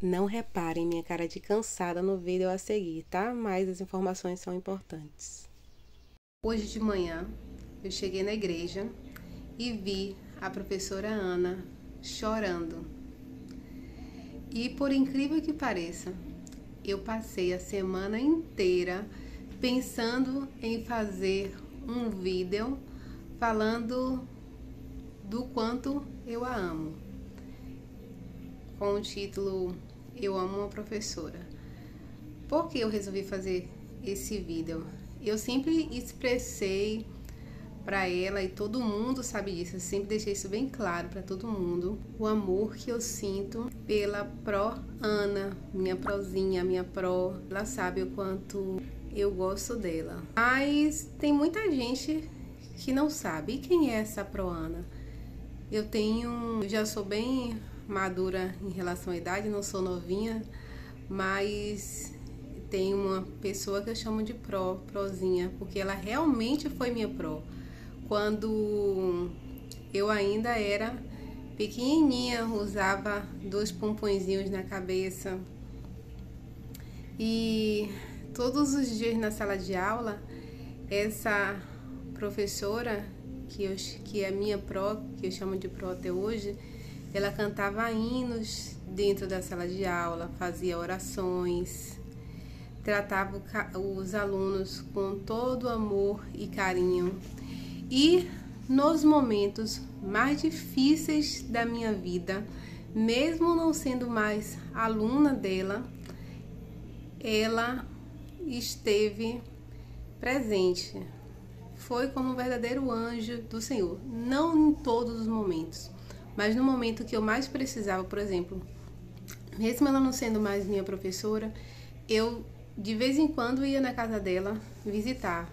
Não reparem minha cara de cansada no vídeo a seguir, tá? Mas as informações são importantes. Hoje de manhã eu cheguei na igreja e vi a professora Ana chorando. E por incrível que pareça, eu passei a semana inteira pensando em fazer um vídeo falando do quanto eu a amo, com o título Eu Amo uma Professora. Por que eu resolvi fazer esse vídeo? Eu sempre expressei para ela, e todo mundo sabe disso, eu sempre deixei isso bem claro para todo mundo, o amor que eu sinto pela Pro Ana, minha prozinha, minha Pro. Ela sabe o quanto eu gosto dela. Mas tem muita gente que não sabe. E quem é essa Pro Ana? Eu já sou bem madura em relação à idade, não sou novinha, mas tem uma pessoa que eu chamo de prozinha, porque ela realmente foi minha Pro. Quando eu ainda era pequenininha, usava 2 pompõezinhos na cabeça. E todos os dias na sala de aula, essa professora, que é minha Pro, que eu chamo de Pro até hoje, ela cantava hinos dentro da sala de aula, fazia orações, tratava os alunos com todo amor e carinho. E nos momentos mais difíceis da minha vida, mesmo não sendo mais aluna dela, ela esteve presente. Foi como um verdadeiro anjo do Senhor. Não em todos os momentos, mas no momento que eu mais precisava, por exemplo, mesmo ela não sendo mais minha professora, eu de vez em quando ia na casa dela visitar.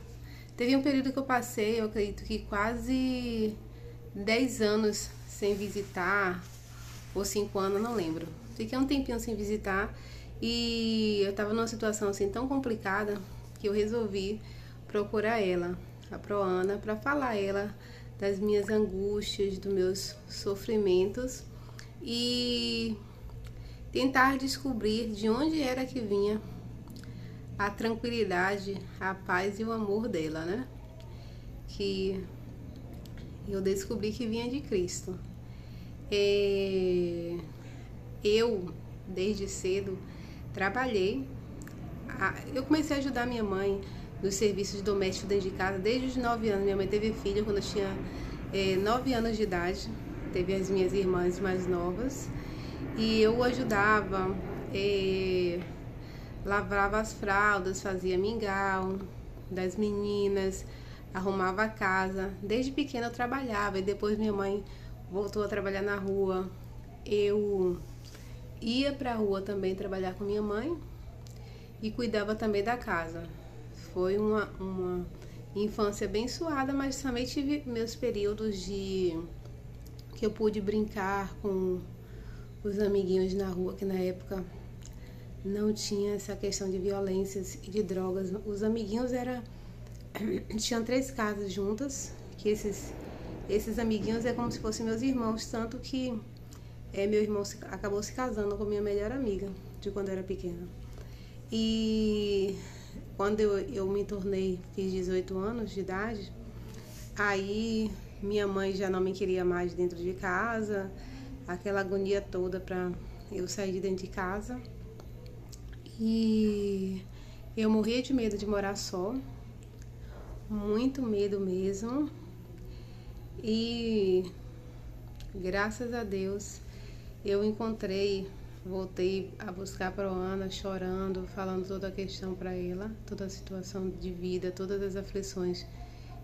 Teve um período que eu passei, eu acredito que quase 10 anos sem visitar, ou 5 anos, não lembro. Fiquei um tempinho sem visitar e eu tava numa situação assim tão complicada que eu resolvi procurar ela, a Pro Ana, para falar a ela das minhas angústias, dos meus sofrimentos e tentar descobrir de onde era que vinha a tranquilidade, a paz e o amor dela, né? Que eu descobri que vinha de Cristo. Eu, desde cedo, trabalhei. Eu comecei a ajudar minha mãe nos serviços domésticos dentro de casa desde os 9 anos. Minha mãe teve filho quando eu tinha 9 anos de idade. Teve as minhas irmãs mais novas. E eu ajudava... lavava as fraldas, fazia mingau das meninas, arrumava a casa. Desde pequena eu trabalhava e depois minha mãe voltou a trabalhar na rua. Eu ia pra rua também trabalhar com minha mãe e cuidava também da casa. Foi uma infância bem suada, mas também tive meus períodos que eu pude brincar com os amiguinhos na rua, que na época não tinha essa questão de violências e de drogas. Os amiguinhos tinham 3 casas juntas, que esses amiguinhos é como se fossem meus irmãos, tanto que meu irmão acabou se casando com minha melhor amiga de quando eu era pequena. E quando eu me tornei, fiz 18 anos de idade, aí minha mãe já não me queria mais dentro de casa, aquela agonia toda para eu sair de dentro de casa. E eu morria de medo de morar só, muito medo mesmo. E graças a Deus eu voltei a buscar a Pro Ana, chorando, falando toda a questão para ela, toda a situação de vida, todas as aflições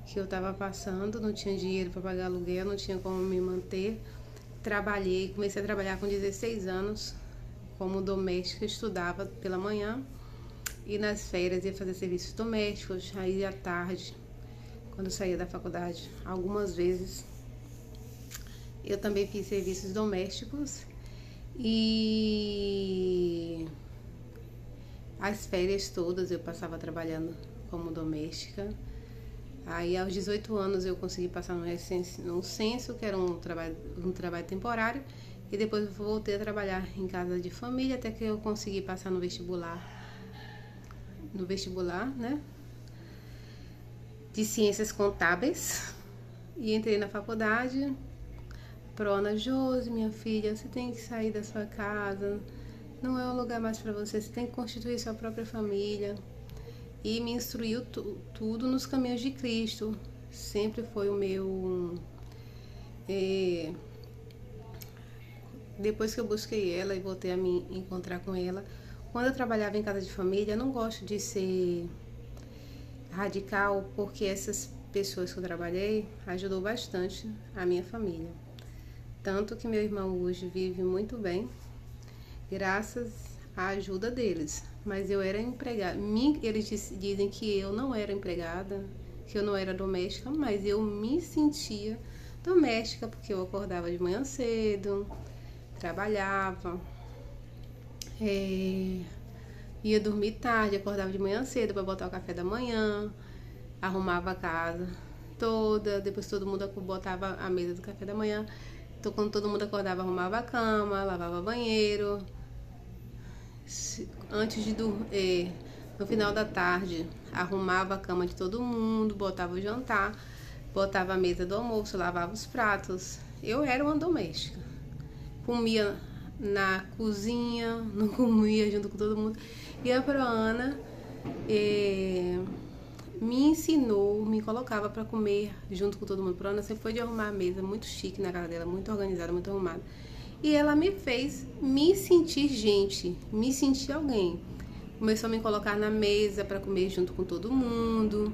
que eu estava passando. Não tinha dinheiro para pagar aluguel, não tinha como me manter. Comecei a trabalhar com 16 anos. Como doméstica, estudava pela manhã e nas férias ia fazer serviços domésticos. Aí à tarde, quando saía da faculdade, algumas vezes eu também fiz serviços domésticos. E as férias todas eu passava trabalhando como doméstica. Aí aos 18 anos eu consegui passar no censo, que era um trabalho temporário. e depois voltei a trabalhar em casa de família até que eu consegui passar no vestibular, né, de Ciências Contábeis, e entrei na faculdade. Prona: Josi, minha filha, você tem que sair da sua casa, não é um lugar mais para você, você tem que constituir sua própria família. E me instruiu tudo nos caminhos de Cristo. Sempre foi o meu... Depois que eu busquei ela e voltei a me encontrar com ela, quando eu trabalhava em casa de família, eu não gosto de ser radical, porque essas pessoas que eu trabalhei ajudou bastante a minha família. Tanto que meu irmão hoje vive muito bem, graças à ajuda deles. Mas eu era empregada. Eles dizem que eu não era empregada, que eu não era doméstica, mas eu me sentia doméstica, porque eu acordava de manhã cedo, trabalhava, ia dormir tarde, acordava de manhã cedo para botar o café da manhã, arrumava a casa toda, depois todo mundo botava a mesa do café da manhã. Então, quando todo mundo acordava, arrumava a cama, lavava banheiro. Antes de dormir, no final da tarde, arrumava a cama de todo mundo, botava o jantar, botava a mesa do almoço, lavava os pratos. Eu era uma doméstica. Comia na cozinha, não comia junto com todo mundo. E a Proana me ensinou, me colocava para comer junto com todo mundo. A Proana sempre foi de arrumar a mesa, muito chique na casa dela, muito organizada, muito arrumada. E ela me fez me sentir gente, me sentir alguém. Começou a me colocar na mesa para comer junto com todo mundo.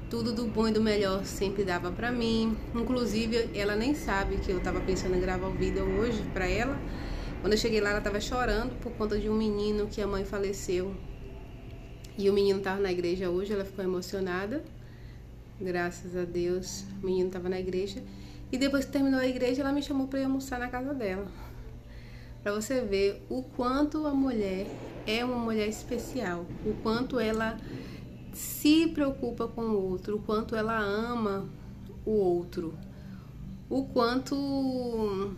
Tudo do bom e do melhor sempre dava para mim. Inclusive, ela nem sabe que eu estava pensando em gravar o vídeo hoje para ela. Quando eu cheguei lá, ela estava chorando por conta de um menino que a mãe faleceu. E o menino estava na igreja hoje, ela ficou emocionada. Graças a Deus, o menino estava na igreja. E depois que terminou a igreja, ela me chamou para ir almoçar na casa dela. Para você ver o quanto a mulher é uma mulher especial, o quanto ela se preocupa com o outro, o quanto ela ama o outro, o quanto...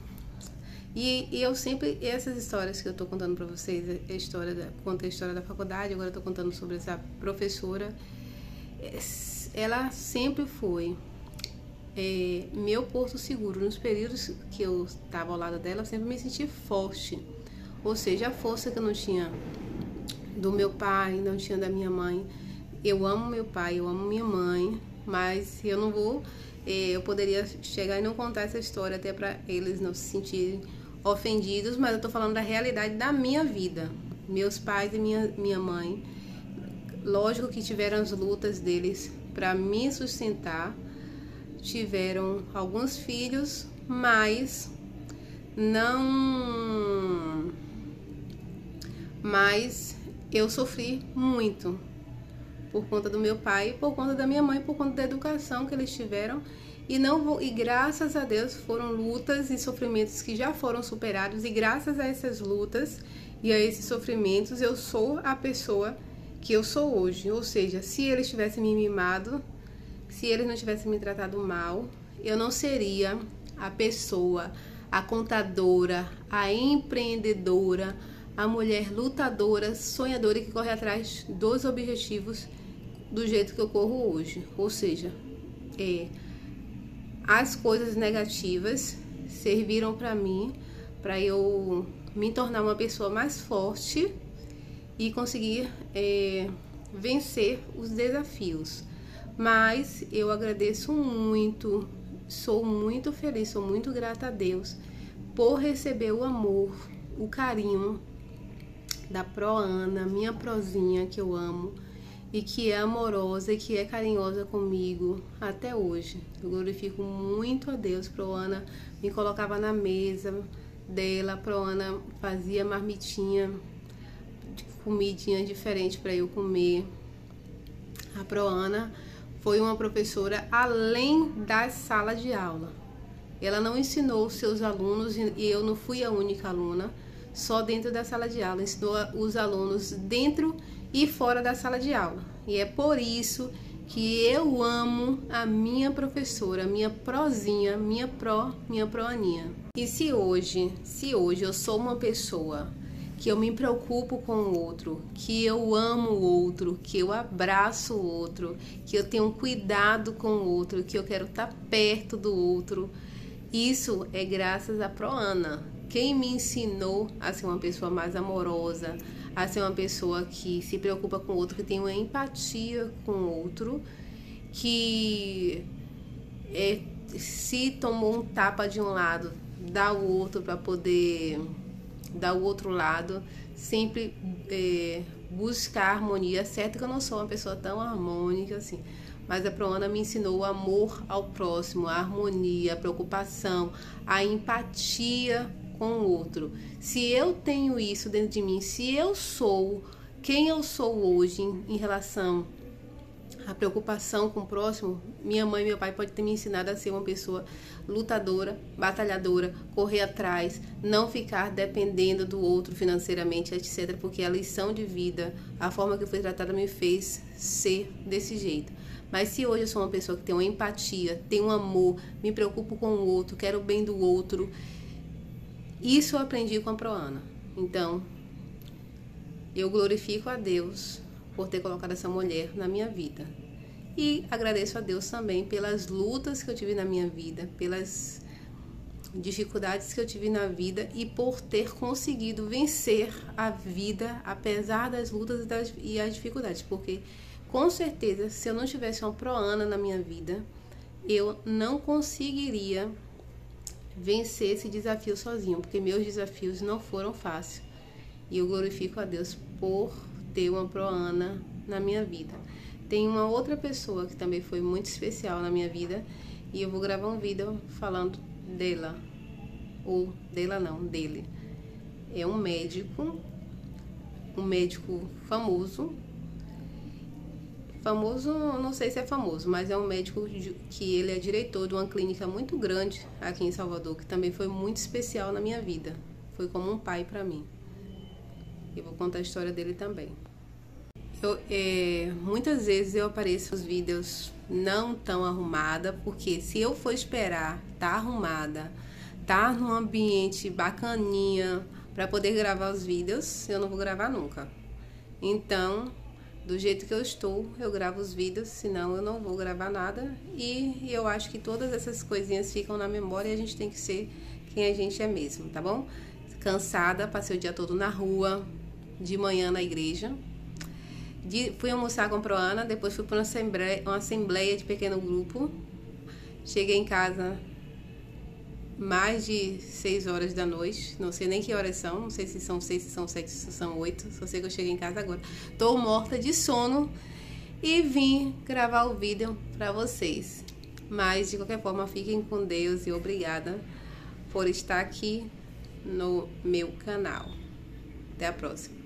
E eu sempre, essas histórias que eu tô contando para vocês, contei a história da faculdade, agora eu tô contando sobre essa professora, ela sempre foi meu porto seguro. Nos períodos que eu estava ao lado dela, eu sempre me senti forte, ou seja, a força que eu não tinha do meu pai, não tinha da minha mãe. Eu amo meu pai, eu amo minha mãe, mas eu não vou, eu poderia chegar e não contar essa história até para eles não se sentirem ofendidos, mas eu tô falando da realidade da minha vida. Meus pais e minha mãe, lógico que tiveram as lutas deles para me sustentar, tiveram alguns filhos, mas eu sofri muito por conta do meu pai, por conta da minha mãe, por conta da educação que eles tiveram. E graças a Deus foram lutas e sofrimentos que já foram superados, e graças a essas lutas e a esses sofrimentos eu sou a pessoa que eu sou hoje. Ou seja, se eles tivessem me mimado, se eles não tivessem me tratado mal, eu não seria a pessoa, a contadora, a empreendedora, a mulher lutadora, sonhadora que corre atrás dos objetivos do jeito que eu corro hoje. Ou seja, as coisas negativas serviram para mim, para eu me tornar uma pessoa mais forte e conseguir vencer os desafios. Mas eu agradeço muito, sou muito feliz, sou muito grata a Deus por receber o amor, o carinho da Proana, minha prozinha que eu amo e que é amorosa e que é carinhosa comigo até hoje. Eu glorifico muito a Deus. Proana me colocava na mesa dela, Proana fazia marmitinha, comidinha diferente para eu comer. A Proana foi uma professora além da sala de aula. Ela não ensinou os seus alunos, e eu não fui a única aluna, só dentro da sala de aula. Ensinou os alunos dentro e fora da sala de aula. E é por isso que eu amo a minha professora, minha prozinha, minha proaninha. E se hoje eu sou uma pessoa que eu me preocupo com o outro, que eu amo o outro, que eu abraço o outro, que eu tenho cuidado com o outro, que eu quero estar perto do outro, isso é graças a Proana. Quem me ensinou a ser uma pessoa mais amorosa, a ser uma pessoa que se preocupa com o outro, que tem uma empatia com o outro, que se tomou um tapa de um lado, dá o outro para poder dar o outro lado, sempre buscar a harmonia. Certo que eu não sou uma pessoa tão harmônica assim, mas a Proana me ensinou o amor ao próximo, a harmonia, a preocupação, a empatia com o outro. Se eu tenho isso dentro de mim, se eu sou quem eu sou hoje em relação à preocupação com o próximo, minha mãe e meu pai podem ter me ensinado a ser uma pessoa lutadora, batalhadora, correr atrás, não ficar dependendo do outro financeiramente, etc. Porque a lição de vida, a forma que eu fui tratada me fez ser desse jeito. Mas se hoje eu sou uma pessoa que tem uma empatia, tem um amor, me preocupo com o outro, quero o bem do outro, isso eu aprendi com a Proana. Então, eu glorifico a Deus por ter colocado essa mulher na minha vida. E agradeço a Deus também pelas lutas que eu tive na minha vida, pelas dificuldades que eu tive na vida e por ter conseguido vencer a vida apesar das lutas e as dificuldades. Porque, com certeza, se eu não tivesse uma Proana na minha vida, eu não conseguiria vencer esse desafio sozinho, porque meus desafios não foram fáceis. E eu glorifico a Deus por ter uma Proana na minha vida. Tem uma outra pessoa que também foi muito especial na minha vida e eu vou gravar um vídeo falando dela, ou dela não, dele. É um médico famoso, não sei se é famoso, mas é um médico que ele é diretor de uma clínica muito grande aqui em Salvador, que também foi muito especial na minha vida, foi como um pai para mim. Eu vou contar a história dele também. Muitas vezes eu apareço nos vídeos não tão arrumada, porque se eu for esperar tá arrumada, tá num ambiente bacaninha para poder gravar os vídeos, eu não vou gravar nunca. Então, do jeito que eu estou, eu gravo os vídeos, senão eu não vou gravar nada. E eu acho que todas essas coisinhas ficam na memória e a gente tem que ser quem a gente é mesmo, tá bom? Cansada, passei o dia todo na rua, de manhã na igreja. Fui almoçar com a Proana, depois fui para uma assembleia de pequeno grupo. Cheguei em casa mais de 6 horas da noite, não sei nem que horas são, não sei se são 6, se são 7, se são 8, só sei que eu cheguei em casa agora. Tô morta de sono e vim gravar o vídeo para vocês. Mas de qualquer forma, fiquem com Deus e obrigada por estar aqui no meu canal. Até a próxima.